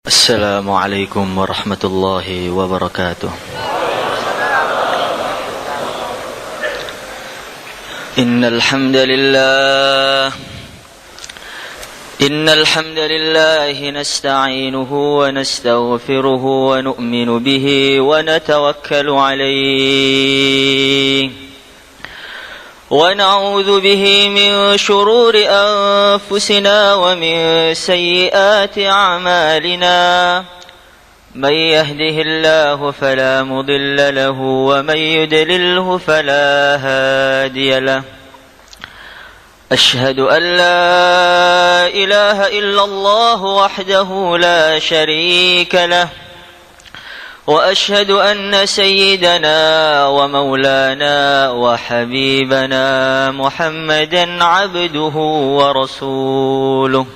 السلام عليكم ورحمة الله وبركاته. إن الحمد لله نستعينه ونستغفره ونؤمن به ونتوكل عليه ونعوذ به من شرور أنفسنا ومن سيئات أعمالنا من يهده الله فلا مضل له ومن يضلله فلا هادي له أشهد أن لا إله إلا الله وحده لا شريك له وأشهد أن سيدنا ومولانا وحبيبنا محمدا عبده ورسوله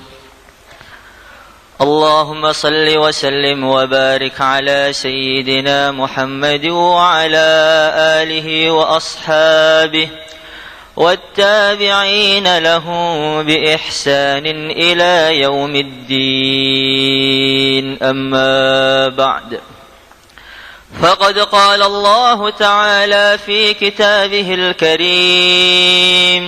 اللهم صل وسلم وبارك على سيدنا محمد وعلى آله وأصحابه والتابعين لهم بإحسان إلى يوم الدين أما بعد فقد قال الله تعالى في كتابه الكريم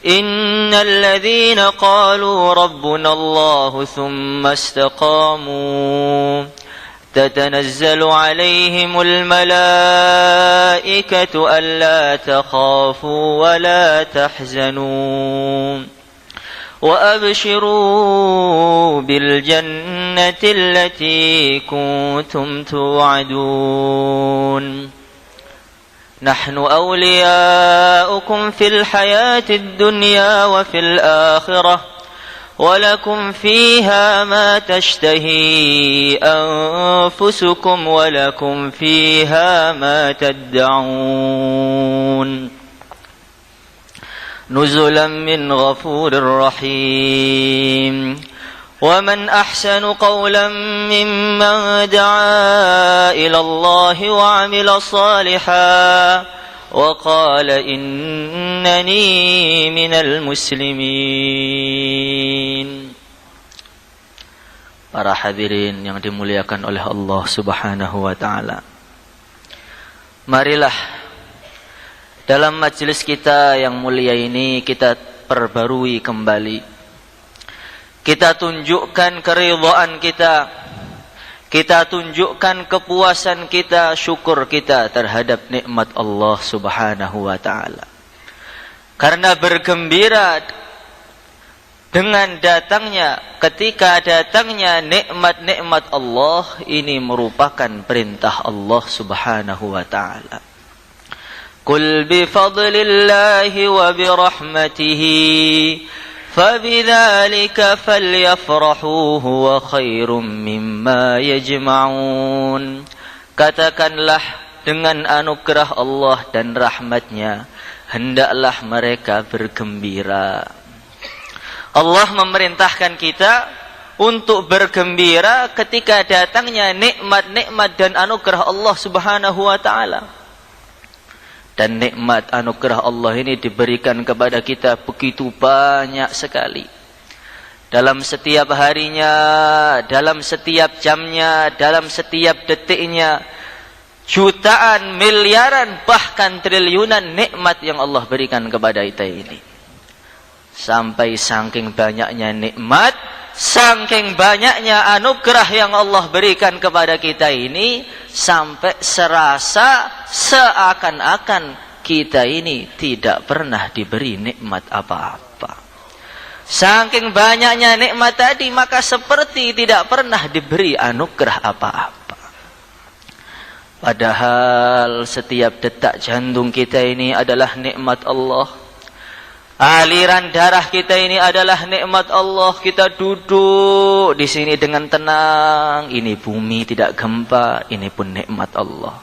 إن الذين قالوا ربنا الله ثم استقاموا تتنزل عليهم الملائكة ألا تخافوا ولا تحزنوا وأبشروا بالجنة التي كنتم توعدون نحن أولياؤكم في الحياة الدنيا وفي الآخرة ولكم فيها ما تشتهي أنفسكم ولكم فيها ما تدعون نزلا من غفور رحيم ومن أحسن قولا ممن دعا إلى الله وعمل صالحا وقال إنني من المسلمين. Para hadirin yang dimuliakan oleh Allah Subhanahu wa taala. Marilah dalam majelis kita yang mulia ini kita perbarui kembali. Kita tunjukkan keridhaan kita. Kita tunjukkan kepuasan kita, syukur kita terhadap nikmat Allah Subhanahu wa taala. Karena bergembira dengan datangnya, ketika datangnya nikmat-nikmat Allah ini merupakan perintah Allah Subhanahu wa taala. Qul bi fadlillahi wa bi rahmatihi فَبِذَلِكَ فَلْيَفْرَحُوا هُوَ خَيْرٌ مِّمَّا يَجْمَعُونَ. Katakanlah dengan anugerah Allah dan rahmatnya hendaklah mereka bergembira. Allah memerintahkan kita untuk bergembira ketika datangnya nikmat-nikmat dan anugerah Allah Subhanahu wa taala. Dan nikmat anugerah Allah ini diberikan kepada kita begitu banyak sekali. Dalam setiap harinya, dalam setiap jamnya, dalam setiap detiknya. Jutaan, miliaran, bahkan triliunan nikmat yang Allah berikan kepada kita ini. Sampai saking banyaknya nikmat, saking banyaknya anugerah yang Allah berikan kepada kita ini, sampai serasa seakan-akan kita ini tidak pernah diberi nikmat apa-apa. Saking banyaknya nikmat tadi, maka seperti tidak pernah diberi anugerah apa-apa. Padahal setiap detak jantung kita ini adalah nikmat Allah. Aliran darah kita ini adalah nikmat Allah. Kita duduk di sini dengan tenang. Ini bumi tidak gempa. Ini pun nikmat Allah.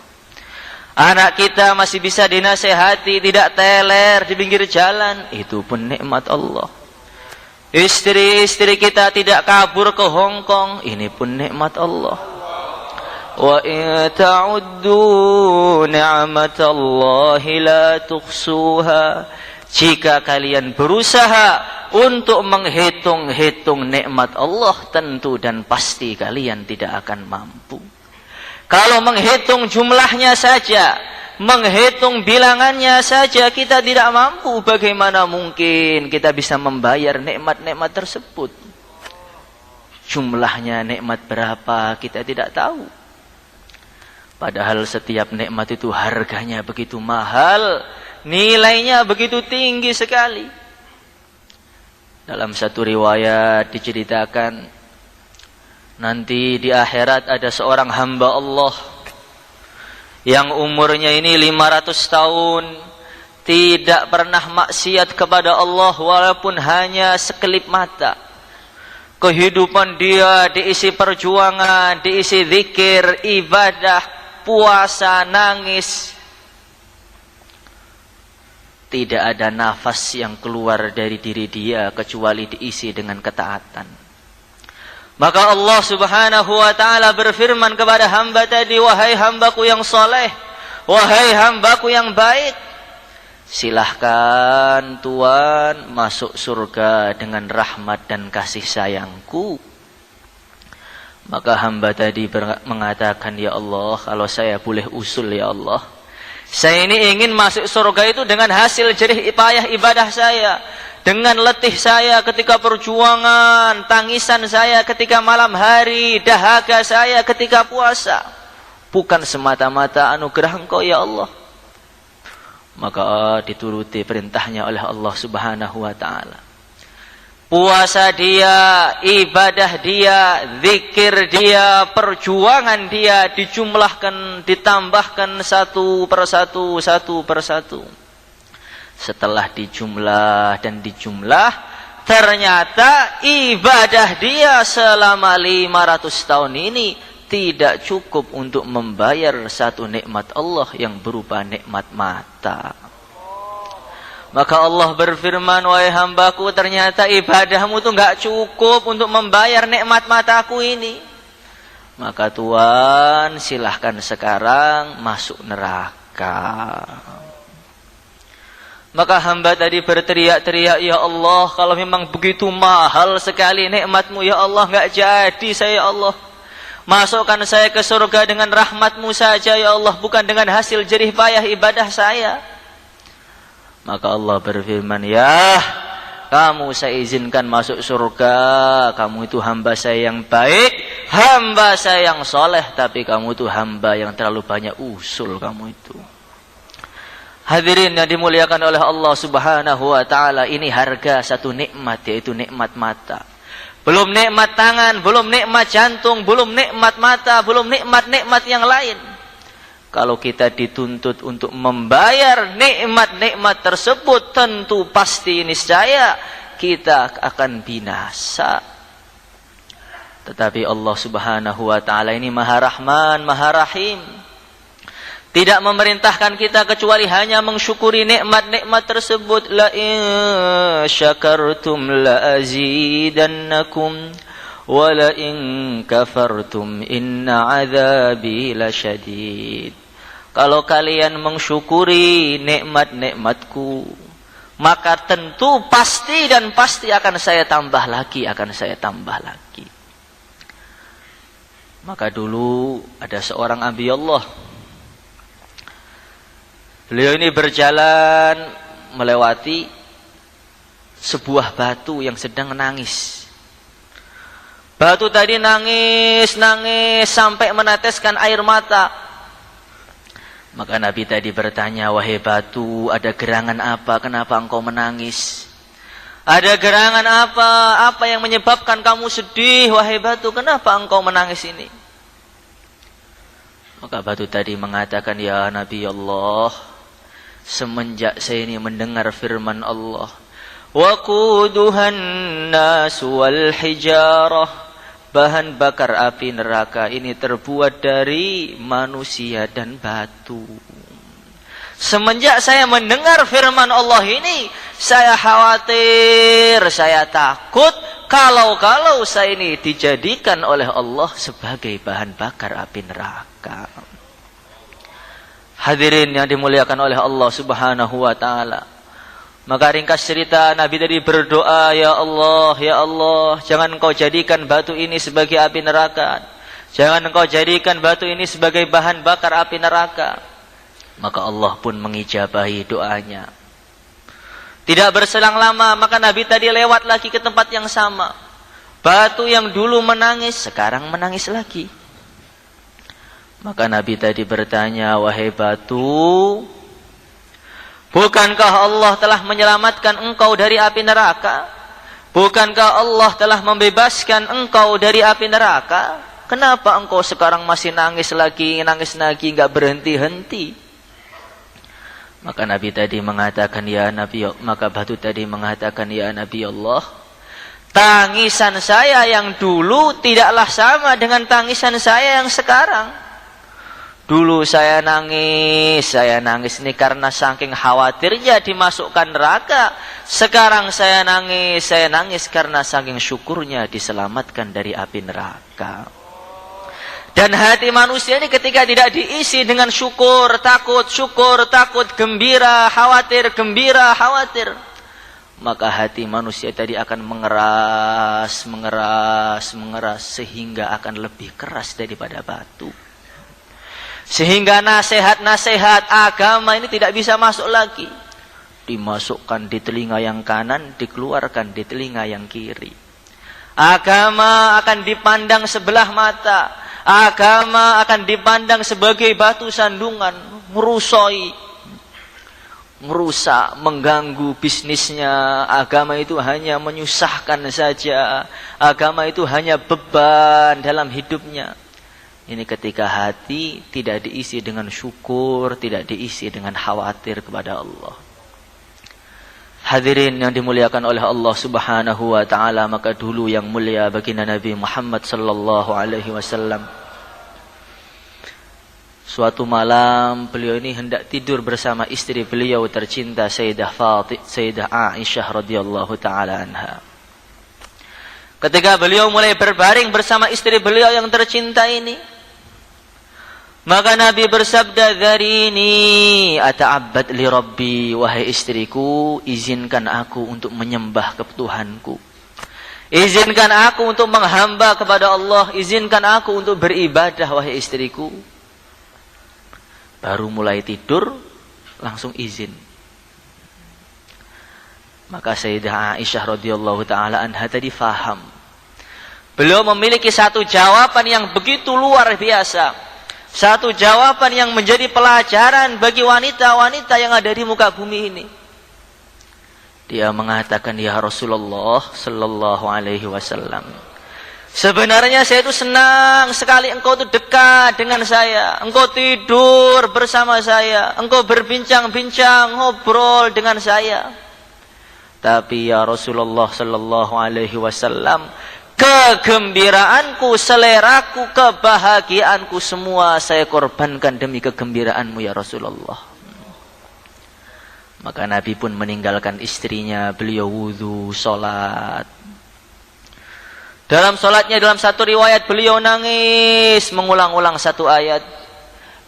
Anak kita masih bisa dinasehati, tidak teler di pinggir jalan. Itu pun nikmat Allah. Istri-istri kita tidak kabur ke Hong Kong. Ini pun nikmat Allah. Wa in ta'uddu ni'matallahi la tuhsuha. Jika kalian berusaha untuk menghitung-hitung nikmat Allah, tentu dan pasti kalian tidak akan mampu. Kalau menghitung jumlahnya saja, menghitung bilangannya saja kita tidak mampu, bagaimana mungkin kita bisa membayar nikmat-nikmat tersebut? Jumlahnya nikmat berapa kita tidak tahu. Padahal setiap nikmat itu harganya begitu mahal, nilainya begitu tinggi sekali. Dalam satu riwayat diceritakan, nanti di akhirat ada seorang hamba Allah yang umurnya ini 500 tahun, tidak pernah maksiat kepada Allah walaupun hanya sekelip mata. Kehidupan dia diisi perjuangan, diisi zikir, ibadah, puasa, nangis. Tidak ada nafas yang keluar dari diri dia kecuali diisi dengan ketaatan. Maka Allah Subhanahu wa ta'ala berfirman kepada hamba tadi, wahai hambaku yang soleh, wahai hambaku yang baik, silahkan Tuhan masuk surga dengan rahmat dan kasih sayangku. Maka hamba tadi mengatakan, ya Allah, kalau saya boleh usul ya Allah, saya ini ingin masuk surga itu dengan hasil jerih payah ibadah saya, dengan letih saya ketika perjuangan, tangisan saya ketika malam hari, dahaga saya ketika puasa, bukan semata-mata anugerah Engkau ya Allah. Maka dituruti perintahnya oleh Allah Subhanahu wa ta'ala. Puasa dia, ibadah dia, zikir dia, perjuangan dia dijumlahkan, ditambahkan satu persatu. Setelah dijumlah dan dijumlah, ternyata ibadah dia selama 500 tahun ini tidak cukup untuk membayar satu nikmat Allah yang berupa nikmat mata. Maka Allah berfirman, wahai hambaku, ternyata ibadahmu itu enggak cukup untuk membayar nikmat mataku ini. Maka Tuhan silahkan sekarang masuk neraka. Maka hamba tadi berteriak-teriak, ya Allah, kalau memang begitu mahal sekali nikmatmu ya Allah, enggak jadi saya ya Allah. Masukkan saya ke surga dengan rahmatmu saja ya Allah, bukan dengan hasil jerih payah ibadah saya. Maka Allah berfirman, ya kamu saya izinkan masuk surga, kamu itu hamba saya yang baik, hamba saya yang soleh, tapi kamu itu hamba yang terlalu banyak usul kamu itu. Hadirin yang dimuliakan oleh Allah Subhanahu wa ta'ala, ini harga satu nikmat, yaitu nikmat mata. Belum nikmat tangan, belum nikmat jantung, belum nikmat mata, belum nikmat-nikmat yang lain. Kalau kita dituntut untuk membayar nikmat-nikmat tersebut, tentu pasti niscaya kita akan binasa. Tetapi Allah Subhanahu wa ta'ala ini Maha Rahman, Maha Rahim. Tidak memerintahkan kita kecuali hanya mensyukuri nikmat-nikmat tersebut. La in syakartum la azidannakum wa la in kafartum inna azabi lasyadid. Kalau kalian mensyukuri nikmat-nikmatku, maka tentu pasti dan pasti akan saya tambah lagi, Maka dulu ada seorang Nabi Allah. Beliau ini berjalan melewati sebuah batu yang sedang menangis. Batu tadi nangis sampai meneteskan air mata. Maka Nabi tadi bertanya, wahai batu, ada gerangan apa? Kenapa engkau menangis? Ada gerangan apa? Apa yang menyebabkan kamu sedih, wahai batu? Kenapa engkau menangis ini? Maka batu tadi mengatakan, ya Nabi Allah, semenjak saya ini mendengar firman Allah, waquduhan nas wal hijarah, bahan bakar api neraka ini terbuat dari manusia dan batu. Semenjak saya mendengar firman Allah ini, saya khawatir, saya takut kalau saya ini dijadikan oleh Allah sebagai bahan bakar api neraka. Hadirin yang dimuliakan oleh Allah Subhanahu wa ta'ala, Maka ringkas cerita, Nabi tadi berdoa, ya Allah, jangan engkau jadikan batu ini sebagai api neraka. Jangan engkau jadikan batu ini sebagai bahan bakar api neraka. Maka Allah pun mengijabahi doanya. Tidak berselang lama, maka Nabi tadi lewat lagi ke tempat yang sama. Batu yang dulu menangis, sekarang menangis lagi. Maka Nabi tadi bertanya, wahai batu, bukankah Allah telah menyelamatkan engkau dari api neraka? Bukankah Allah telah membebaskan engkau dari api neraka? Kenapa engkau sekarang masih nangis lagi, enggak berhenti-henti? Maka Nabi tadi mengatakan, ya Nabi, maka batu tadi mengatakan, ya Nabi Allah, tangisan saya yang dulu tidaklah sama dengan tangisan saya yang sekarang. Dulu saya nangis ini karena saking khawatirnya dimasukkan neraka. Sekarang saya nangis karena saking syukurnya diselamatkan dari api neraka. Dan hati manusia ini ketika tidak diisi dengan syukur, takut, gembira, khawatir, maka hati manusia tadi akan mengeras sehingga akan lebih keras daripada batu. Sehingga nasihat-nasihat agama ini tidak bisa masuk lagi. Dimasukkan di telinga yang kanan, dikeluarkan di telinga yang kiri. Agama akan dipandang sebelah mata. Agama akan dipandang sebagai batu sandungan, merusak, mengganggu bisnisnya. Agama itu hanya menyusahkan saja. Agama itu hanya beban dalam hidupnya. Ini ketika hati tidak diisi dengan syukur, tidak diisi dengan khawatir kepada Allah. Hadirin yang dimuliakan oleh Allah Subhanahu wa taala, maka dulu yang mulia baginda Nabi Muhammad sallallahu alaihi wasallam. Suatu malam beliau ini hendak tidur bersama istri beliau tercinta Sayyidah Aisyah radhiyallahu taala anha. Ketika beliau mulai berbaring bersama istri beliau yang tercinta ini, maka Nabi bersabda, "Dharini ata'abbad li Rabbi." Wahai istriku, izinkan aku untuk menyembah Tuhanku. Izinkan aku untuk menghamba kepada Allah. Izinkan aku untuk beribadah, wahai istriku. Baru mulai tidur, langsung izin. Maka Sayyidah Aisyah radhiyallahu ta'ala anha tadi faham. Beliau memiliki satu jawaban yang begitu luar biasa. Satu jawaban yang menjadi pelajaran bagi wanita-wanita yang ada di muka bumi ini. Dia mengatakan, ya Rasulullah sallallahu alaihi wasallam, sebenarnya saya itu senang sekali engkau itu dekat dengan saya. Engkau tidur bersama saya. Engkau berbincang-bincang, ngobrol dengan saya. Tapi ya Rasulullah sallallahu alaihi wasallam, kegembiraanku, seleraku, kebahagiaanku semua saya korbankan demi kegembiraanmu ya Rasulullah. Maka Nabi pun meninggalkan istrinya, beliau wudu, sholat. Dalam sholatnya, dalam satu riwayat beliau nangis, mengulang-ulang satu ayat.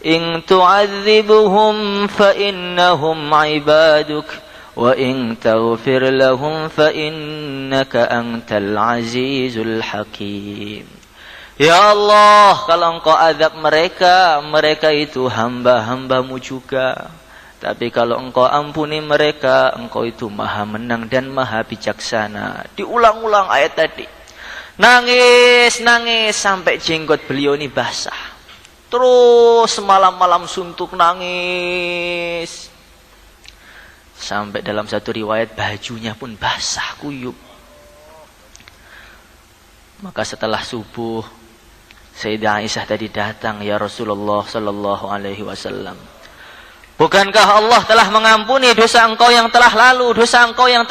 In tu'adzibuhum fa innahum ibaduk, wa in taghfir lahum fa innaka antal azizul hakim. Ya Allah, kalau engkau azab mereka, mereka itu hamba-hambamu juga. Tapi kalau engkau ampuni mereka, engkau itu maha menang dan maha bijaksana. Diulang-ulang ayat tadi. Nangis sampai jenggot beliau ini basah. Terus malam-malam suntuk nangis. Sampai dalam satu riwayat bajunya pun basah kuyup. Maka setelah subuh, Sayyidah Aisyah tadi datang, ya Rasulullah sallallahu alaihi wasallam, bukankah Allah telah mengampuni dosa engkau yang telah lalu, dosa engkau yang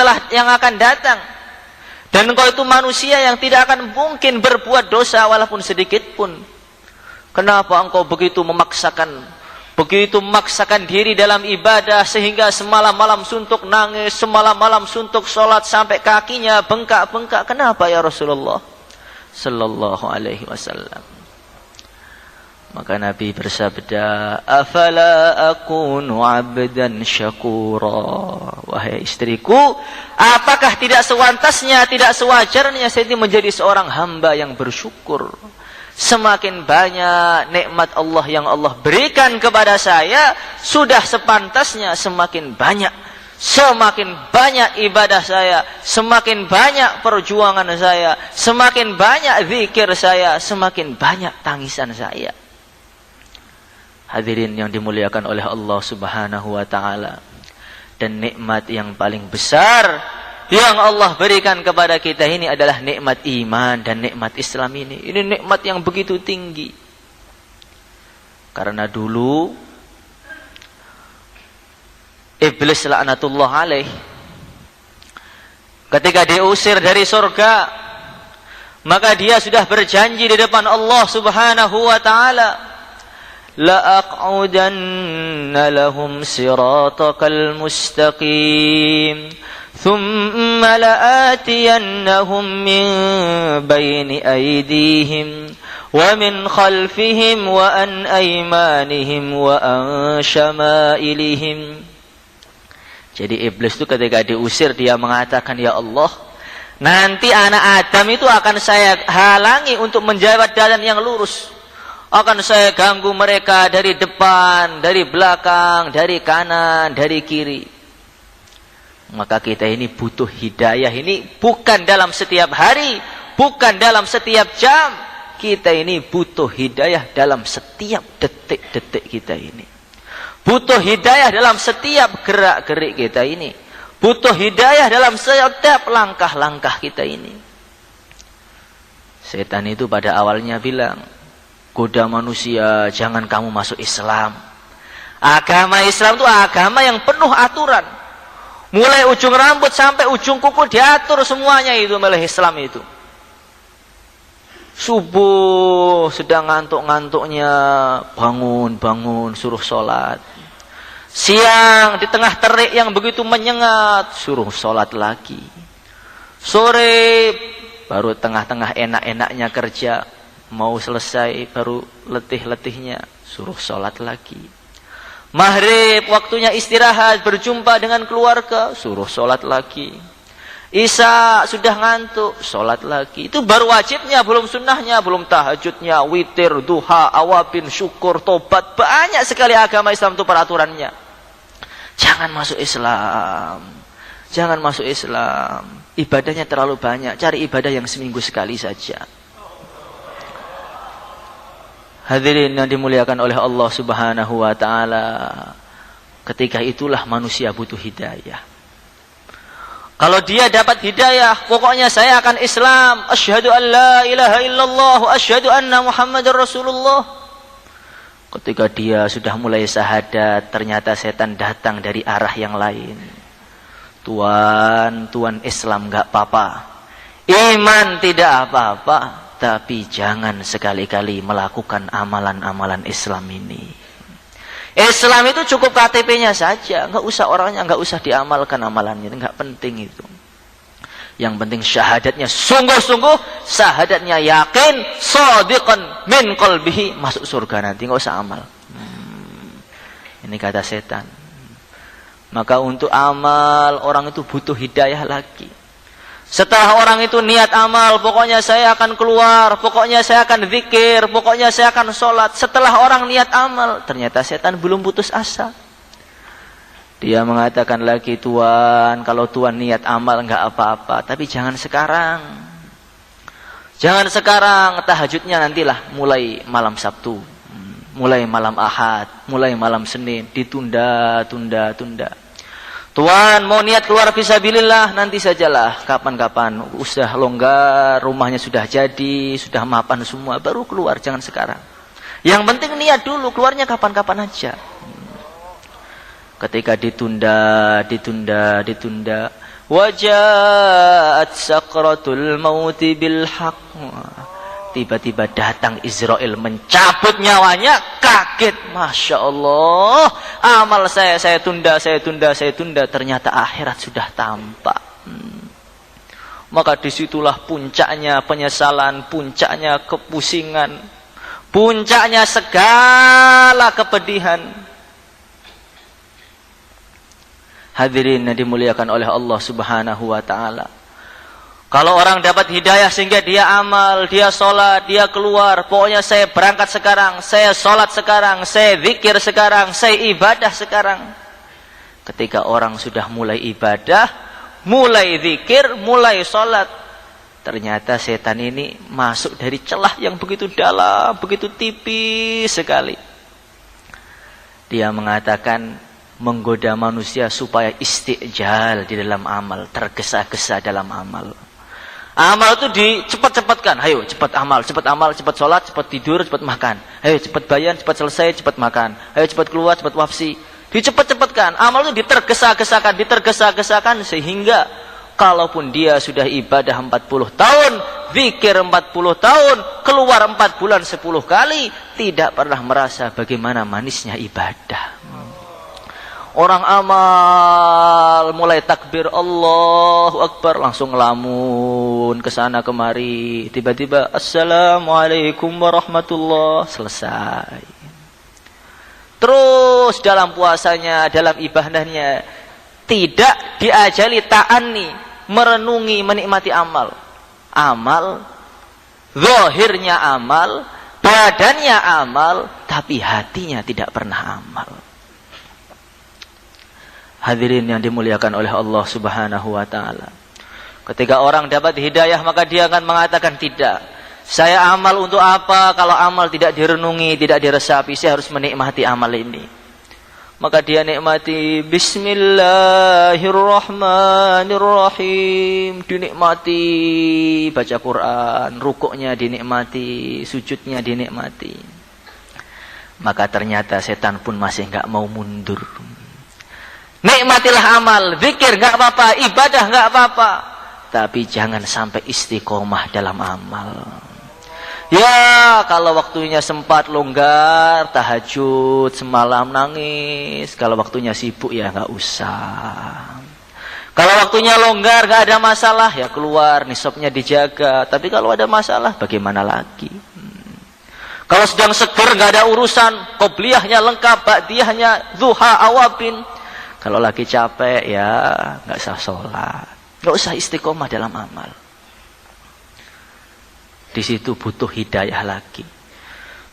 akan datang? Dan engkau itu manusia yang tidak akan mungkin berbuat dosa walaupun sedikit pun. Kenapa engkau begitu memaksakan diri dalam ibadah sehingga semalam-malam suntuk nangis, semalam-malam suntuk sholat sampai kakinya bengkak-bengkak? Kenapa ya Rasulullah sallallahu alaihi wasallam? Maka Nabi bersabda, afala akunu abdan syakura. Wahai istriku, apakah tidak sewantasnya, tidak sewajarnya saya menjadi seorang hamba yang bersyukur? Semakin banyak nikmat Allah yang Allah berikan kepada saya, sudah sepantasnya semakin banyak ibadah saya, semakin banyak perjuangan saya, semakin banyak zikir saya, semakin banyak tangisan saya. Hadirin yang dimuliakan oleh Allah Subhanahu wa taala. Dan nikmat yang paling besar yang Allah berikan kepada kita ini adalah nikmat iman dan nikmat Islam ini. Ini nikmat yang begitu tinggi. Karena dulu Iblis laknatullah alaih, ketika diusir dari surga, maka dia sudah berjanji di depan Allah Subhanahu wa taala, la'aq'udanna lahum siratakal mustaqim thumma la'atiyannahum min bayni aydihim wa min khalfihim wa an aymanihim wa an syama'ilihim. Jadi iblis itu ketika diusir dia mengatakan, ya Allah, nanti anak Adam itu akan saya halangi untuk menjawab jalan yang lurus. Akan saya ganggu mereka dari depan, dari belakang, dari kanan, dari kiri. Maka kita ini butuh hidayah ini bukan dalam setiap hari, bukan dalam setiap jam. Kita ini butuh hidayah dalam setiap detik-detik kita ini. Butuh hidayah dalam setiap gerak-gerik kita ini. Butuh hidayah dalam setiap langkah-langkah kita ini. Setan itu pada awalnya bilang, goda manusia, jangan kamu masuk Islam. Agama Islam itu agama yang penuh aturan. Mulai ujung rambut sampai ujung kuku diatur semuanya itu oleh Islam itu. Subuh sedang ngantuk-ngantuknya, bangun, suruh sholat. Siang di tengah terik yang begitu menyengat, suruh sholat lagi. Sore baru tengah-tengah enak-enaknya kerja, mau selesai baru letih-letihnya, suruh sholat lagi. Maghrib waktunya istirahat, berjumpa dengan keluarga, suruh sholat lagi. Isya sudah ngantuk, sholat lagi. Itu baru wajibnya, belum sunnahnya, belum tahajudnya, witir, duha, awabin, syukur, tobat. Banyak sekali agama Islam itu peraturannya. Jangan masuk Islam. Jangan masuk Islam. Ibadahnya terlalu banyak. Cari ibadah yang seminggu sekali saja. Hadirin yang dimuliakan oleh Allah Subhanahu wa taala. Ketika itulah manusia butuh hidayah. Kalau dia dapat hidayah, pokoknya saya akan Islam. Asyhadu an la ilaha illallah, asyhadu anna Muhammadar Rasulullah. Ketika dia sudah mulai syahadat, ternyata setan datang dari arah yang lain. Tuan Islam enggak apa-apa. Iman tidak apa-apa, tapi jangan sekali-kali melakukan amalan-amalan Islam ini. Islam itu cukup KTP-nya saja, enggak usah orangnya, enggak usah diamalkan amalannya, enggak penting itu. Yang penting syahadatnya sungguh-sungguh, syahadatnya yakin, shadiqan min qalbihi, masuk surga nanti, enggak usah amal. Ini kata setan. Maka untuk amal orang itu butuh hidayah lagi. Setelah orang itu niat amal, pokoknya saya akan keluar, pokoknya saya akan zikir, pokoknya saya akan sholat. Setelah orang niat amal, ternyata setan belum putus asa. Dia mengatakan lagi, Tuan, kalau Tuan niat amal enggak apa-apa, tapi jangan sekarang. Jangan sekarang, tahajudnya nantilah mulai malam Sabtu, mulai malam Ahad, mulai malam Senin, ditunda. Tuan mau niat keluar fisabilillah, nanti sajalah, kapan-kapan, sudah longgar, rumahnya sudah jadi, sudah mapan semua, baru keluar, jangan sekarang. Yang penting niat dulu, keluarnya kapan-kapan aja. Ketika ditunda, waja'at sakratul mauti bil haqq. Tiba-tiba datang Israel mencabut nyawanya, kaget, Masya Allah, amal saya tunda, ternyata akhirat sudah tampak. Maka disitulah puncaknya penyesalan, puncaknya kepusingan, puncaknya segala kepedihan. Hadirin yang dimuliakan oleh Allah Subhanahu wa taala. Kalau orang dapat hidayah sehingga dia amal, dia sholat, dia keluar, pokoknya saya berangkat sekarang, saya sholat sekarang, saya zikir sekarang, saya ibadah sekarang. Ketika orang sudah mulai ibadah, mulai zikir, mulai sholat, ternyata setan ini masuk dari celah yang begitu dalam, begitu tipis sekali. Dia mengatakan, menggoda manusia supaya istijal di dalam amal, tergesa-gesa dalam amal. Amal itu dicepat-cepatkan. Ayo cepat amal, cepat sholat, cepat tidur, cepat makan. Ayo cepat bayan, cepat selesai, cepat makan. Ayo cepat keluar, cepat wafsi. Dicepat-cepatkan. Amal itu ditergesa-gesakan sehingga kalaupun dia sudah ibadah 40 tahun, zikir 40 tahun, keluar 4 bulan 10 kali, tidak pernah merasa bagaimana manisnya ibadah. Orang amal mulai takbir Allahu Akbar langsung ngelamun kesana kemari, tiba-tiba Assalamualaikum warahmatullah, selesai. Terus dalam puasanya, dalam ibadahnya tidak diajali ta'anni, merenungi, menikmati amal. Amal, zahirnya amal, badannya amal, tapi hatinya tidak pernah amal. Hadirin yang dimuliakan oleh Allah Subhanahu wa taala. Ketika orang dapat hidayah, maka dia akan mengatakan, tidak, saya amal untuk apa kalau amal tidak direnungi, tidak diresapi, saya harus menikmati amal ini. Maka dia nikmati, bismillahirrahmanirrahim, dinikmati baca Quran, rukuknya dinikmati, sujudnya dinikmati. Maka ternyata setan pun masih enggak mau mundur. Nikmatilah amal, zikir enggak apa-apa, ibadah enggak apa-apa, tapi jangan sampai istiqomah dalam amal. Ya, kalau waktunya sempat longgar, tahajud semalam nangis. Kalau waktunya sibuk ya enggak usah. Kalau waktunya longgar enggak ada masalah, ya keluar, nisabnya dijaga. Tapi kalau ada masalah, bagaimana lagi? Kalau sedang seger enggak ada urusan, qobliyahnya lengkap, ba'diyahnya zuha awabin. Kalau lagi capek ya enggak usah sholat, enggak usah istiqomah dalam amal. Di situ butuh hidayah lagi.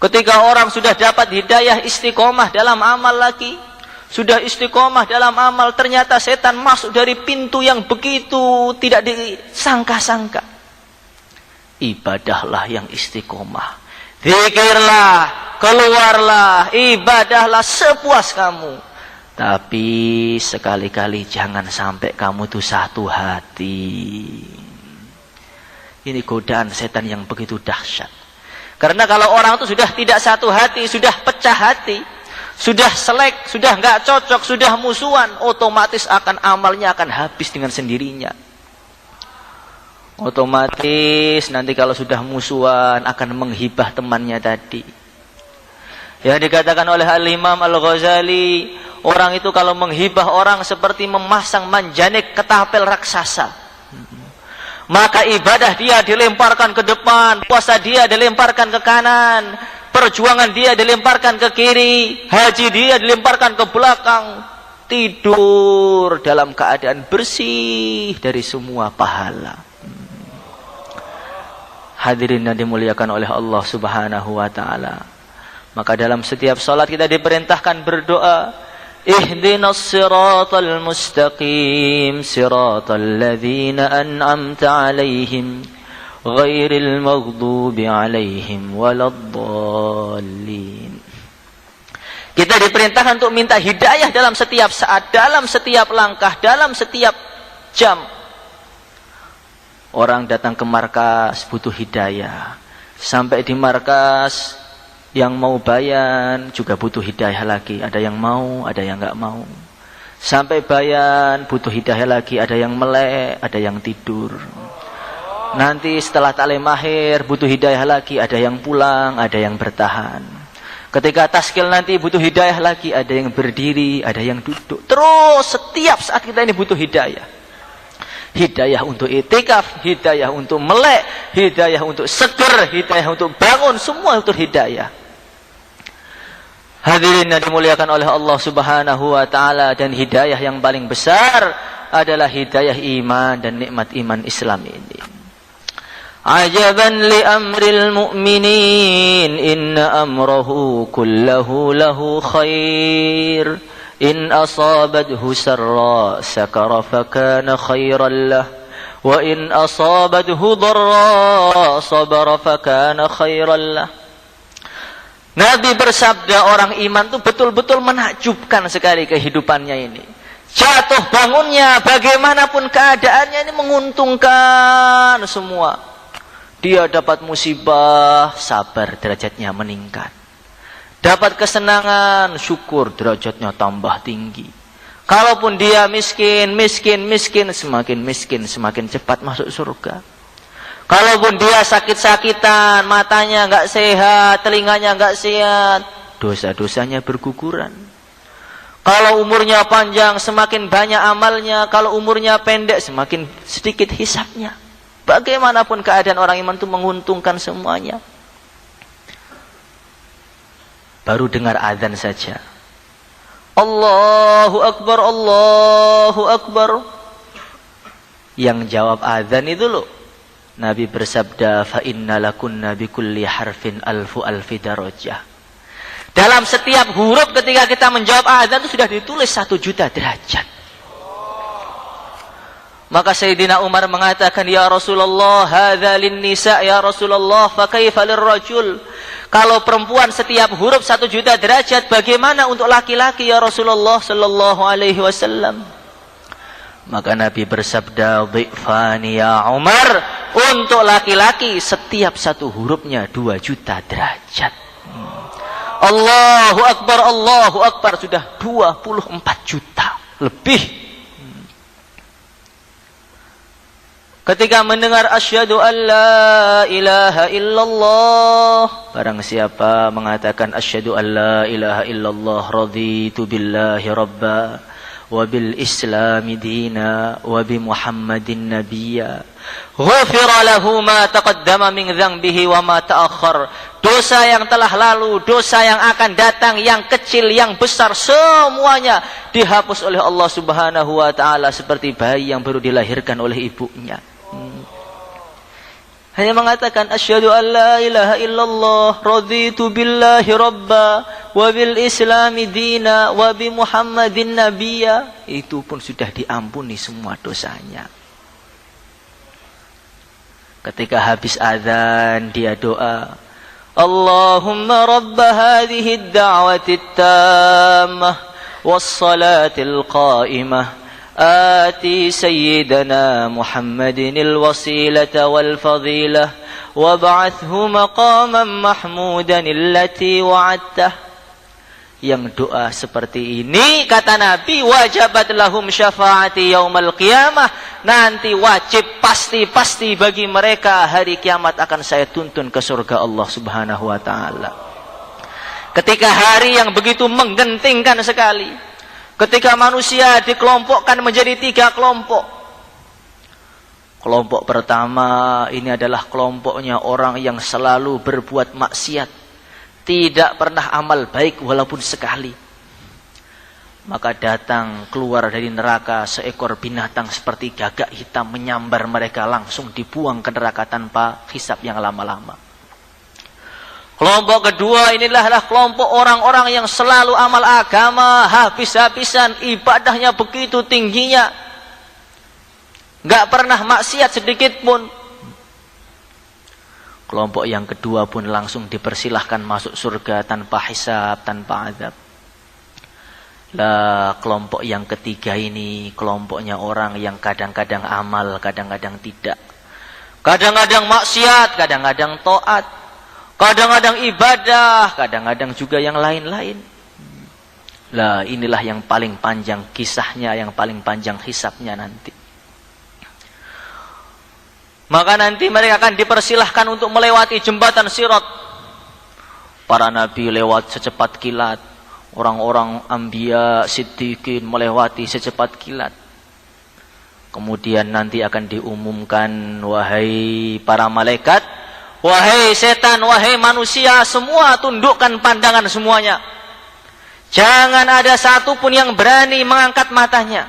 Ketika orang sudah dapat hidayah istiqomah dalam amal lagi, sudah istiqomah dalam amal, ternyata setan masuk dari pintu yang begitu tidak disangka-sangka. Ibadahlah yang istiqomah, zikirlah, keluarlah, ibadahlah sepuas kamu. Tapi sekali-kali jangan sampai kamu tuh satu hati. Ini godaan setan yang begitu dahsyat. Karena kalau orang itu sudah tidak satu hati, sudah pecah hati, sudah selek, sudah enggak cocok, sudah musuhan, otomatis akan amalnya akan habis dengan sendirinya. Otomatis nanti kalau sudah musuhan akan menghibah temannya tadi. Yang dikatakan oleh Al-Imam Al-Ghazali, orang itu kalau menghibah orang seperti memasang manjanik ketapel raksasa. Maka ibadah dia dilemparkan ke depan, puasa dia dilemparkan ke kanan, perjuangan dia dilemparkan ke kiri, haji dia dilemparkan ke belakang, tidur dalam keadaan bersih dari semua pahala. Hadirin yang dimuliakan oleh Allah Subhanahu wa taala. Maka dalam setiap salat kita diperintahkan berdoa, ihdinas siratal mustaqim, siratal ladzina an'amta 'alaihim, ghairil maghdubi 'alaihim waladdallin. Kita diperintahkan untuk minta hidayah dalam setiap saat, dalam setiap langkah, dalam setiap jam. Orang datang ke markas butuh hidayah. Sampai di markas, yang mau bayan juga butuh hidayah lagi. Ada yang mau, ada yang enggak mau. Sampai bayan butuh hidayah lagi. Ada yang melek, ada yang tidur. Nanti setelah taklim akhir butuh hidayah lagi. Ada yang pulang, ada yang bertahan. Ketika taskil nanti butuh hidayah lagi. Ada yang berdiri, ada yang duduk. Terus setiap saat kita ini butuh hidayah. Hidayah untuk itikaf, hidayah untuk melek, hidayah untuk seger, hidayah untuk bangun, semua untuk hidayah. Hadirin yang dimuliakan oleh Allah Subhanahu wa taala, dan hidayah yang paling besar adalah hidayah iman dan nikmat iman Islam ini. Ajaban li amril mu'minin inna amrahu kullahu lahu khair. In asabathu sarra sakara fakana khairan lah, wa in asabathu dharra sabara fakana khairan lah. Nabi bersabda, orang iman itu betul-betul menakjubkan sekali kehidupannya ini. Jatuh bangunnya, bagaimanapun keadaannya ini menguntungkan semua. Dia dapat musibah, sabar, derajatnya meningkat. Dapat kesenangan, syukur, derajatnya tambah tinggi. Kalaupun dia miskin, semakin cepat masuk surga. Kalaupun dia sakit-sakitan, matanya enggak sehat, telinganya enggak sehat, dosa-dosanya berguguran. Kalau umurnya panjang, semakin banyak amalnya. Kalau umurnya pendek, semakin sedikit hisabnya. Bagaimanapun keadaan orang iman itu menguntungkan semuanya. Baru dengar azan saja, Allahu Akbar, Allahu Akbar. Yang jawab azan itu loh, Nabi bersabda, fa inna lakunna bi kulli harfin alfi darajah. Dalam setiap huruf ketika kita menjawab azan itu sudah ditulis 1.000.000 derajat. Maka Sayyidina Umar mengatakan, ya Rasulullah, hadza lin-nisa, ya Rasulullah, fa kaifa lirrajul? Kalau perempuan setiap huruf 1.000.000 derajat, bagaimana untuk laki-laki ya Rasulullah sallallahu alaihi wasallam? Maka Nabi bersabda, dhifani ya Umar, untuk laki-laki setiap satu hurufnya 2.000.000 derajat. Allahu Akbar, sudah 24 juta lebih. Ketika mendengar asyhadu an la ilaha illallah, barang siapa mengatakan asyhadu an la ilaha illallah, raditu billahi rabba wa bil islami dina wa bi muhammadin nabiyya, ghufira lahu ma taqaddama min dhanbihi wa ma ta'akhkhar. Dosa yang telah lalu, dosa yang akan datang, yang kecil, yang besar, semuanya dihapus oleh Allah Subhanahu wa taala seperti bayi yang baru dilahirkan oleh ibunya. Hanya mengatakan asyhadu an la ilaha illallah, raditu billahi rabba wa bil islami dina wa bi muhammadin nabiyya, itu pun sudah diampuni semua dosanya. Ketika habis azan dia doa, Allahumma rabba hadhihi ad-da'wati at-tammah was-salatil qa'imah آتي سيدنا محمد الوسيلة والفضيلة وابعثه مقاما محمودا التي وعدته. Yang doa seperti ini, kata Nabi, wajabat lahum syafaati yaumal qiyamah, nanti wajib pasti bagi mereka hari kiamat akan saya tuntun ke surga Allah Subhanahu wa taala. Ketika hari yang begitu menggentingkan sekali, ketika manusia dikelompokkan menjadi 3 kelompok. Kelompok pertama ini adalah kelompoknya orang yang selalu berbuat maksiat, tidak pernah amal baik walaupun sekali. Maka datang keluar dari neraka seekor binatang seperti gagak hitam, menyambar mereka, langsung dibuang ke neraka tanpa hisab yang lama-lama. Kelompok kedua inilah kelompok orang-orang yang selalu amal agama habis-habisan, ibadahnya begitu tingginya, gak pernah maksiat sedikit pun. Kelompok yang kedua pun langsung dipersilahkan masuk surga tanpa hisab, tanpa azab. Lah kelompok yang ketiga ini kelompoknya orang yang kadang-kadang amal, kadang-kadang tidak. Kadang-kadang maksiat, kadang-kadang taat. Kadang-kadang ibadah, kadang-kadang juga yang lain-lain. Lah inilah yang paling panjang kisahnya, yang paling panjang hisabnya nanti. Maka nanti mereka akan dipersilahkan untuk melewati jembatan Sirat. Para nabi lewat secepat kilat, orang-orang anbiya, siddiqin melewati secepat kilat. Kemudian nanti akan diumumkan, wahai para malaikat, wahai setan, wahai manusia, semua tundukkan pandangan semuanya. Jangan ada satupun yang berani mengangkat matanya.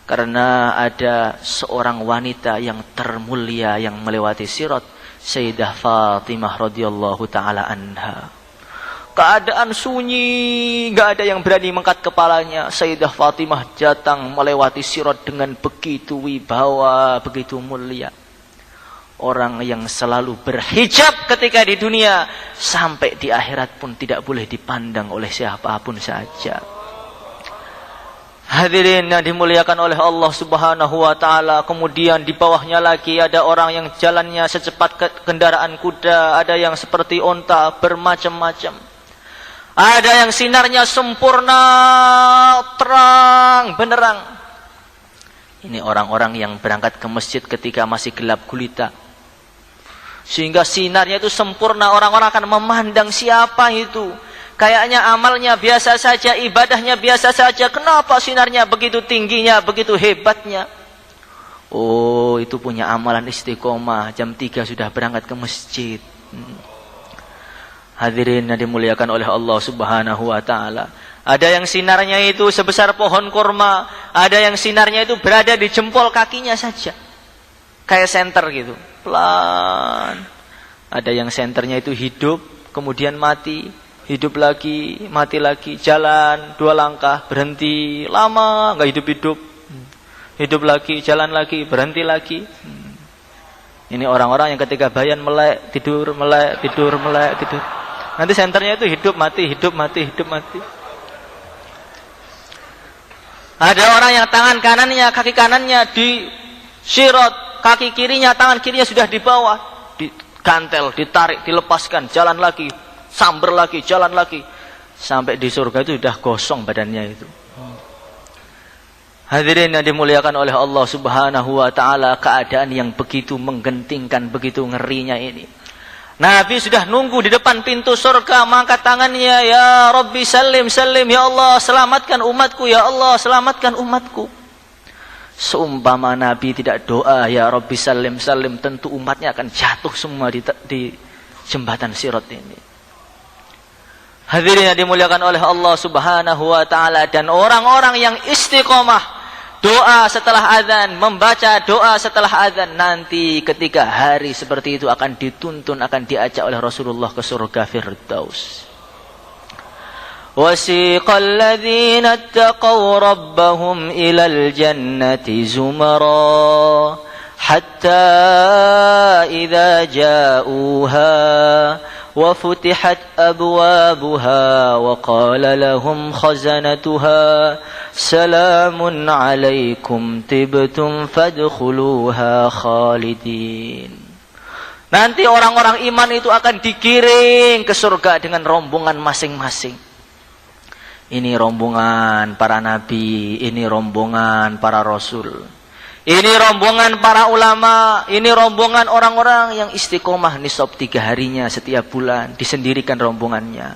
Karena ada seorang wanita yang termulia yang melewati sirat, Sayyidah Fatimah radhiyallahu taala anha. Keadaan sunyi, gak ada yang berani mengangkat kepalanya. Sayyidah Fatimah datang melewati sirat dengan begitu wibawa, begitu mulia. Orang yang selalu berhijab ketika di dunia, sampai di akhirat pun tidak boleh dipandang oleh siapapun saja. Hadirin yang dimuliakan oleh Allah Subhanahu wa taala. Kemudian di bawahnya lagi ada orang yang jalannya secepat kendaraan kuda, ada yang seperti onta, bermacam-macam. Ada yang sinarnya sempurna, terang, benderang. Ini orang-orang yang berangkat ke masjid ketika masih gelap gulita. Sehingga sinarnya itu sempurna, orang-orang akan memandang siapa itu. Kayaknya amalnya biasa saja, ibadahnya biasa saja. Kenapa sinarnya begitu tingginya, begitu hebatnya? Oh, itu punya amalan istiqomah. Jam 3 sudah berangkat ke masjid. Hadirin yang dimuliakan oleh Allah Subhanahu wa taala. Ada yang sinarnya itu sebesar pohon kurma, ada yang sinarnya itu berada di jempol kakinya saja. Kayak senter gitu, pelan. Ada yang senternya itu hidup, kemudian mati, hidup lagi, mati lagi, jalan 2 langkah, berhenti, lama enggak hidup-hidup. Hidup lagi, jalan lagi, berhenti lagi. Ini orang-orang yang ketika bayan melek, tidur, melek, tidur, melek, tidur. Nanti senternya itu hidup mati, hidup mati, hidup mati. Ada orang yang tangan kanannya, kaki kanannya di sirat, kaki kirinya, tangan kirinya sudah di bawah, digantel, ditarik, dilepaskan, jalan lagi, samber lagi, jalan lagi, sampai di surga itu sudah gosong badannya itu. Hadirin yang dimuliakan oleh Allah Subhanahu wa taala, keadaan yang begitu menggentingkan, begitu ngerinya ini. Nabi sudah nunggu di depan pintu surga, mengangkat tangannya, ya Rabbi salim, salim, ya Allah selamatkan umatku, ya Allah selamatkan umatku. Seumpama Nabi tidak doa, ya Rabbi salim, salim, tentu umatnya akan jatuh semua di jembatan sirat ini. Hadirin yang dimuliakan oleh Allah Subhanahu wa taala, dan orang-orang yang istiqomah doa setelah azan, membaca doa setelah azan, nanti ketika hari seperti itu akan dituntun, akan diajak oleh Rasulullah ke surga Firdaus. Wasiqal ladzina ittaqaw rabbahum ilal jannati zumara hatta idza ja'uha wa futihat abwabuha wa qala lahum khazanatuha salamun alaikum tibtum fadkhuluha khalidin. Nanti orang-orang iman itu akan digiring ke surga dengan rombongan masing-masing. Ini rombongan para nabi, ini rombongan para rasul. Ini rombongan para ulama, ini rombongan orang-orang yang istiqomah nisab 3 harinya setiap bulan, disendirikan rombongannya.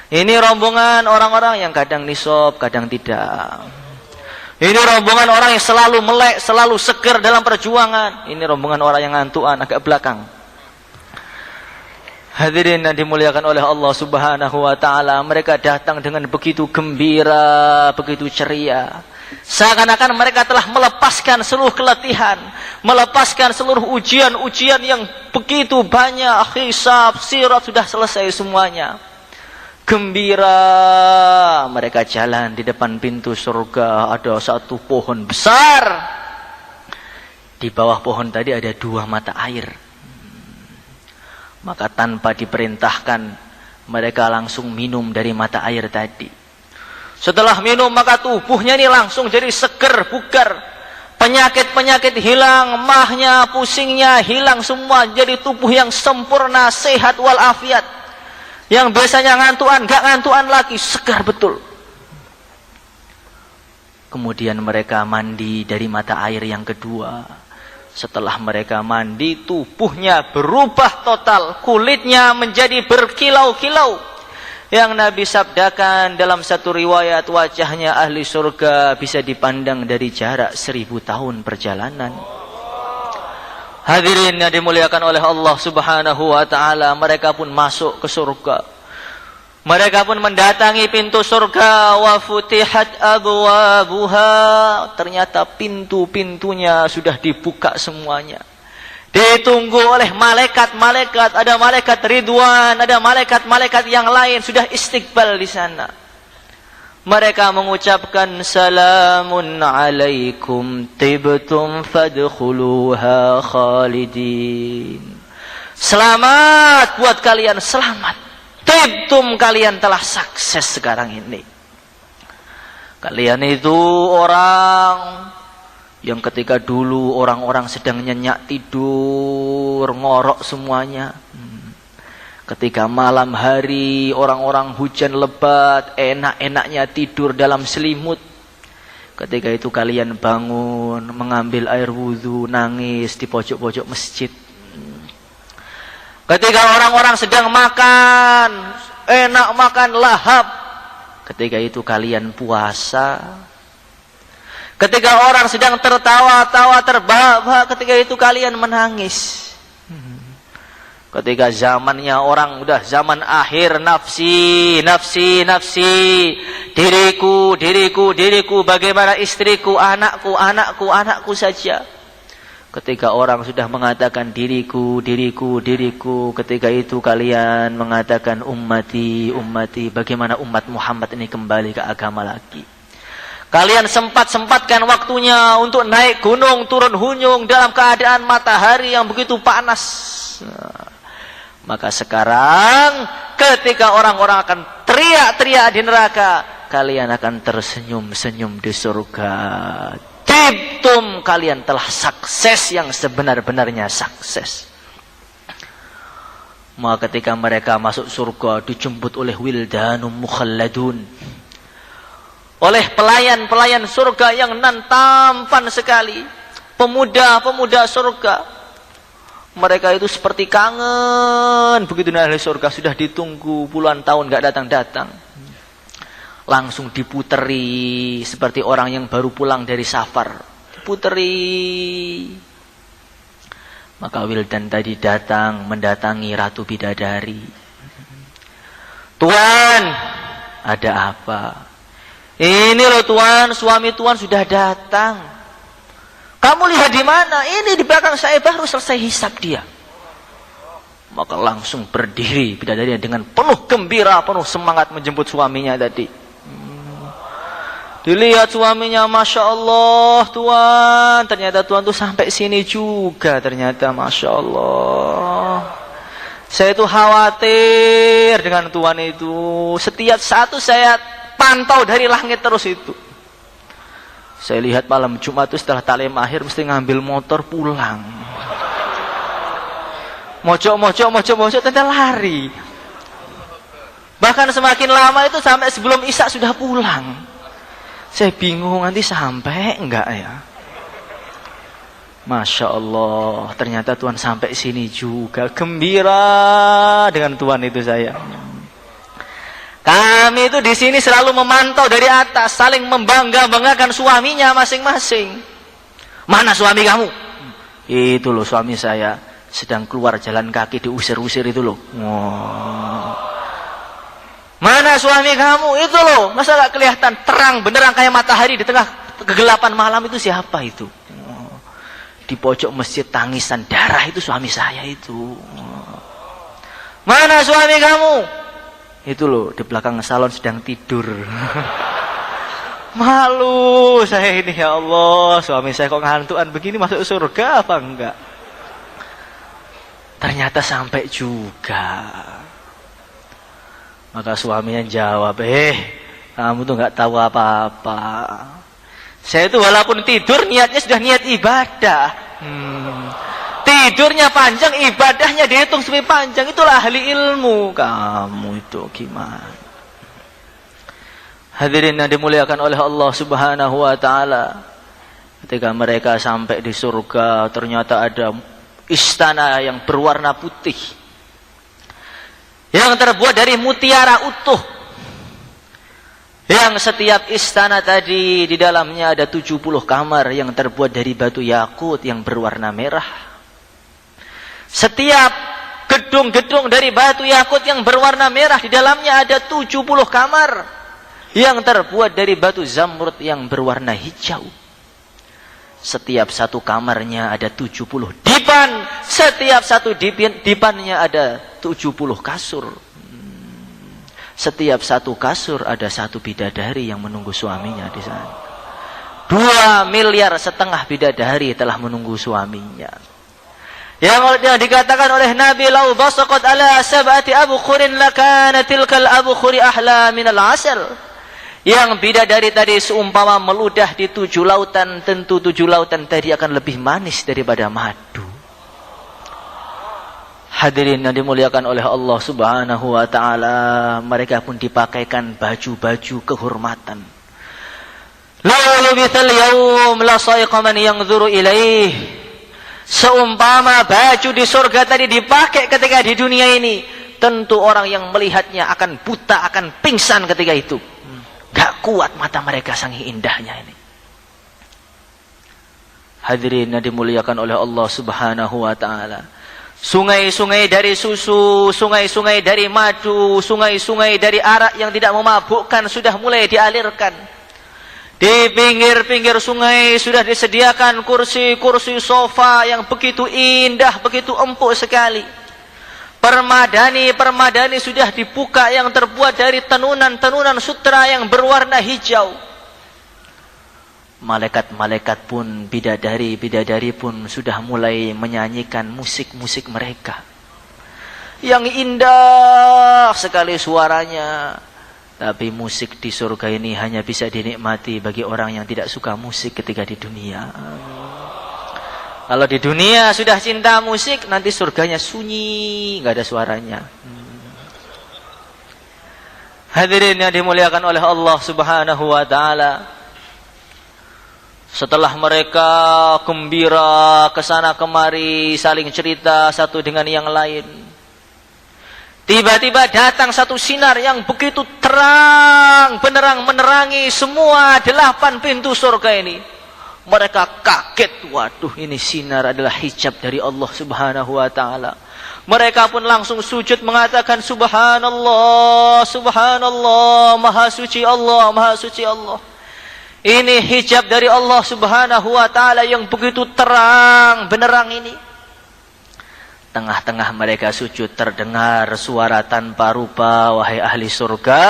Ini rombongan orang-orang yang kadang nisab, kadang tidak. Ini rombongan orang yang selalu melek, selalu seger dalam perjuangan. Ini rombongan orang yang ngantuan, agak belakang. Hadirin yang dimuliakan oleh Allah Subhanahu wa taala, mereka datang dengan begitu gembira, begitu ceria. Seakan-akan mereka telah melepaskan seluruh keletihan, melepaskan seluruh ujian-ujian yang begitu banyak, hisab, sirat sudah selesai semuanya. Gembira, mereka jalan di depan pintu surga, ada satu pohon besar. Di bawah pohon tadi ada 2 mata air. Maka tanpa diperintahkan, mereka langsung minum dari mata air tadi. Setelah minum maka tubuhnya ini langsung jadi seger, bugar. Penyakit-penyakit hilang, mahnya, pusingnya hilang semua. Jadi tubuh yang sempurna, sehat walafiat. Yang biasanya ngantuan, gak ngantuan lagi, segar betul. Kemudian mereka mandi dari mata air yang kedua. Setelah mereka mandi, tubuhnya berubah total. Kulitnya menjadi berkilau-kilau. Yang Nabi sabdakan dalam satu riwayat, wajahnya ahli surga bisa dipandang dari jarak 1000 tahun perjalanan. Hadirin yang dimuliakan oleh Allah Subhanahu wa taala, mereka pun masuk ke surga. Mereka pun mendatangi pintu surga. Wa futihat abwabuha. Ternyata pintu-pintunya sudah dibuka semuanya. Ditunggu oleh malaikat-malaikat, ada malaikat Ridwan, ada malaikat-malaikat yang lain sudah istiqbal di sana. Mereka mengucapkan salamun alaikum tibtum fadkhuluha khalidin. Selamat buat kalian, selamat. Tibtum, kalian telah sukses sekarang ini. Kalian itu orang yang ketika dulu orang-orang sedang nyenyak tidur, ngorok semuanya. Ketika malam hari orang-orang hujan lebat, enak-enaknya tidur dalam selimut. Ketika itu kalian bangun, mengambil air wudhu, nangis di pojok-pojok masjid. Ketika orang-orang sedang makan, enak makan lahap. Ketika itu kalian puasa. Ketika orang sedang tertawa-tawa, terbahak-bahak, ketika itu kalian menangis. Ketika zamannya orang udah zaman akhir, nafsi, nafsi, nafsi, diriku, diriku, diriku, bagaimana istriku, anakku, anakku, anakku saja. Ketika orang sudah mengatakan diriku, diriku, diriku, ketika itu kalian mengatakan ummati, ummati, bagaimana umat Muhammad ini kembali ke agama lagi. Kalian sempat-sempatkan waktunya untuk naik gunung, turun hunyung dalam keadaan matahari yang begitu panas. Maka sekarang ketika orang-orang akan teriak-teriak di neraka, kalian akan tersenyum-senyum di surga. Tibtum, kalian telah sukses yang sebenar-benarnya sukses. Maka ketika mereka masuk surga, dijemput oleh wildanum mukhalladun, oleh pelayan-pelayan surga yang nan tampan sekali, pemuda-pemuda surga. Mereka itu seperti kangen begitu ahli surga, sudah ditunggu puluhan tahun gak datang-datang. Langsung diputeri seperti orang yang baru pulang dari safar, diputeri. Maka wildan tadi datang mendatangi Ratu Bidadari. Tuan, ada apa? Ini loh Tuan, suami Tuan sudah datang. Kamu lihat di mana? Ini di belakang saya, baru selesai hisab dia. Maka langsung berdiri bidadari dengan penuh gembira, penuh semangat menjemput suaminya tadi. Dilihat suaminya, Masya Allah Tuan. Ternyata Tuan tuh sampai sini juga ternyata, Masya Allah. Saya itu khawatir dengan Tuan itu. Setiap satu saya pantau dari langit terus itu. Saya lihat malam Jumat itu setelah taklim akhir mesti ngambil motor pulang. Mojok, ternyata lari. Bahkan semakin lama itu sampai sebelum Isya sudah pulang. Saya bingung nanti sampai enggak ya. Masya Allah, ternyata Tuhan sampai sini juga. Gembira dengan Tuhan itu saya. Kami itu di sini selalu memantau dari atas, saling membangga-banggakan suaminya masing-masing. Mana suami kamu? Itu loh suami saya sedang keluar jalan kaki, diusir-usir itu loh. Wow. Mana suami kamu? Itu loh, masa gak kelihatan terang benerang kayak matahari di tengah kegelapan malam, itu siapa itu? Wow. Di pojok masjid tangisan darah itu suami saya itu. Wow. Mana suami kamu? Itu loh, di belakang salon sedang tidur. Malu saya ini, ya Allah, suami saya kok ngantuan begini, masuk surga apa enggak? Ternyata sampai juga. Maka suaminya jawab, kamu tuh enggak tahu apa-apa. Saya itu walaupun tidur niatnya sudah niat ibadah. Tidurnya panjang, ibadahnya dihitung lebih panjang. Itulah ahli ilmu. Kamu itu gimana? Hadirin yang dimuliakan oleh Allah Subhanahu wa taala. Ketika mereka sampai di surga, ternyata ada istana yang berwarna putih. yang terbuat dari mutiara utuh, yang setiap istana tadi di dalamnya ada 70 kamar yang terbuat dari batu yakut yang berwarna merah. Setiap gedung-gedung dari batu yakut yang berwarna merah, di dalamnya ada 70 kamar yang terbuat dari batu zamrud yang berwarna hijau. Setiap satu kamarnya ada 70 dipan. Setiap satu dipannya ada 70 kasur. Setiap satu kasur ada satu bidadari yang menunggu suaminya di sana. 2,5 miliar bidadari telah menunggu suaminya. Yang dikatakan oleh Nabi, lau basaqat ala sab'ati abkhurin lakana tilkal abkhuri ahla minal asal. Yang bidadari tadi seumpama meludah di 7 lautan, tentu 7 lautan tadi akan lebih manis daripada madu. Hadirin yang dimuliakan oleh Allah Subhanahu wa taala, mereka pun dipakaikan baju-baju kehormatan. Lalu bithal yaum la saiqa man yanzuru ilaih. Seumpama baju di surga tadi dipakai ketika di dunia ini, tentu orang yang melihatnya akan buta, akan pingsan ketika itu. Gak kuat mata mereka, saking indahnya ini. Hadirin yang dimuliakan oleh Allah Subhanahu wa taala. Sungai-sungai dari susu, sungai-sungai dari madu, sungai-sungai dari arak yang tidak memabukkan sudah mulai dialirkan. Di pinggir-pinggir sungai sudah disediakan kursi-kursi sofa yang begitu indah, begitu empuk sekali. Permadani sudah dibuka yang terbuat dari tenunan-tenunan sutra yang berwarna hijau. Malaikat-malaikat pun, bidadari pun sudah mulai menyanyikan musik-musik mereka. Yang indah sekali suaranya. Tapi musik di surga ini hanya bisa dinikmati bagi orang yang tidak suka musik ketika di dunia. Kalau di dunia sudah cinta musik, nanti surganya sunyi, nggak ada suaranya. Hadirin yang dimuliakan oleh Allah Subhanahu wa taala. Setelah mereka gembira kesana kemari, saling cerita satu dengan yang lain, tiba-tiba datang satu sinar yang begitu terang benderang menerangi semua 8 pintu surga ini. Mereka kaget, waduh, ini sinar adalah hijab dari Allah Subhanahu wa taala. Mereka pun langsung sujud mengatakan subhanallah, subhanallah, maha suci Allah, maha suci Allah. Ini hijab dari Allah Subhanahu wa taala yang begitu terang benderang ini. Tengah-tengah mereka sujud terdengar suara tanpa rupa, wahai ahli surga,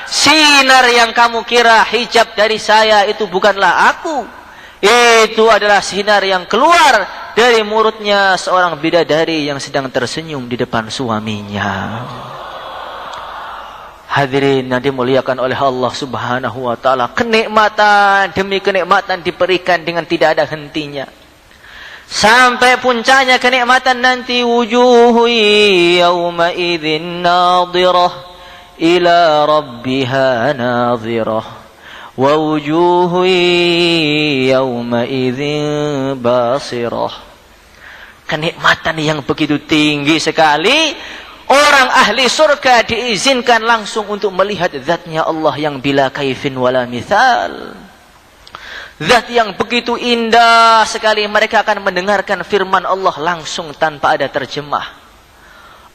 sinar yang kamu kira hijab dari saya itu bukanlah aku. Itu adalah sinar yang keluar dari mulutnya seorang bidadari yang sedang tersenyum di depan suaminya. Hadirin yang dimuliakan oleh Allah Subhanahu wa taala, kenikmatan demi kenikmatan diberikan dengan tidak ada hentinya. Sampai puncaknya kenikmatan nanti, wujuhu yawma idzin nadhirah ila rabbiha nadhirah. Wa wujuhu yawma idzin basirah. Kenikmatan yang begitu tinggi sekali, orang ahli surga diizinkan langsung untuk melihat zatnya Allah yang bila kaifin wala mithal. Zat yang begitu indah sekali, mereka akan mendengarkan firman Allah langsung tanpa ada terjemah.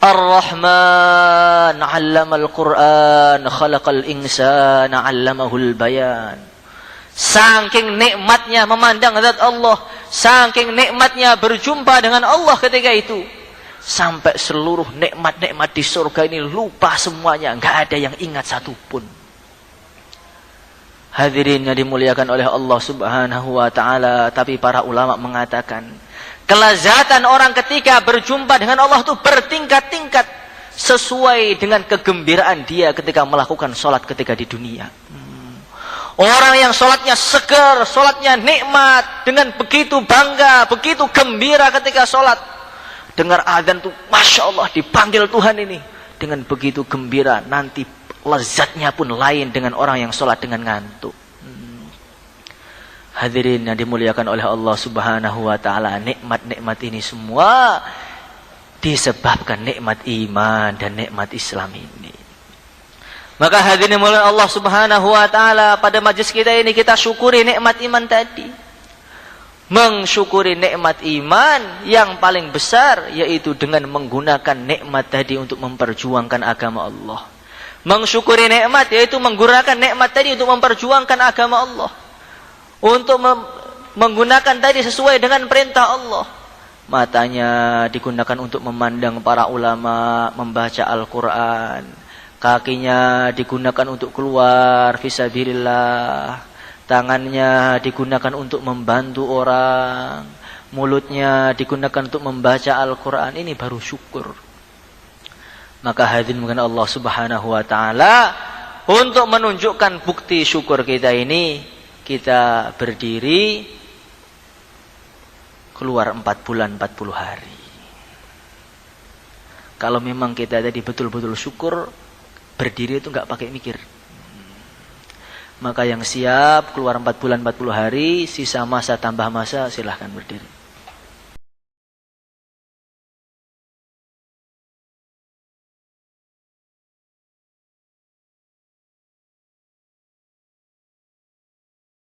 Ar-Rahman 'allamal Qur'an, khalaqal insana 'allamahul bayan. Saking nikmatnya memandang zat Allah, saking nikmatnya berjumpa dengan Allah ketika itu, sampai seluruh nikmat-nikmat di surga ini lupa semuanya, enggak ada yang ingat satupun. Hadirin yang dimuliakan oleh Allah Subhanahu wa taala, tapi para ulama mengatakan kelazatan orang ketika berjumpa dengan Allah itu bertingkat-tingkat sesuai dengan kegembiraan dia ketika melakukan sholat ketika di dunia. Orang yang sholatnya segar, sholatnya nikmat, dengan begitu bangga, begitu gembira ketika sholat. Dengar azan tuh, Masya Allah, dipanggil Tuhan ini. Dengan begitu gembira, nanti lezatnya pun lain dengan orang yang sholat dengan ngantuk. Hadirin yang dimuliakan oleh Allah Subhanahu wa taala, nikmat-nikmat ini semua disebabkan nikmat iman dan nikmat Islam ini. Maka hadirin mulia Allah Subhanahu wa taala, pada majlis kita ini kita syukuri nikmat iman tadi. Mensyukuri nikmat iman yang paling besar yaitu dengan menggunakan nikmat tadi untuk memperjuangkan agama Allah. Mensyukuri nikmat yaitu menggunakan nikmat tadi untuk memperjuangkan agama Allah. Untuk menggunakan tadi sesuai dengan perintah Allah. Matanya digunakan untuk memandang para ulama, membaca Al-Quran. Kakinya digunakan untuk keluar fisabilillah. Tangannya digunakan untuk membantu orang. Mulutnya digunakan untuk membaca Al-Quran. Ini baru syukur. Maka hadirin mengenai Allah Subhanahu wa taala, untuk menunjukkan bukti syukur kita ini, kita berdiri keluar 4 bulan 40 hari. Kalau memang kita tadi betul-betul syukur, berdiri itu enggak pakai mikir. Maka yang siap keluar 4 bulan 40 hari, sisa masa tambah masa, silahkan berdiri.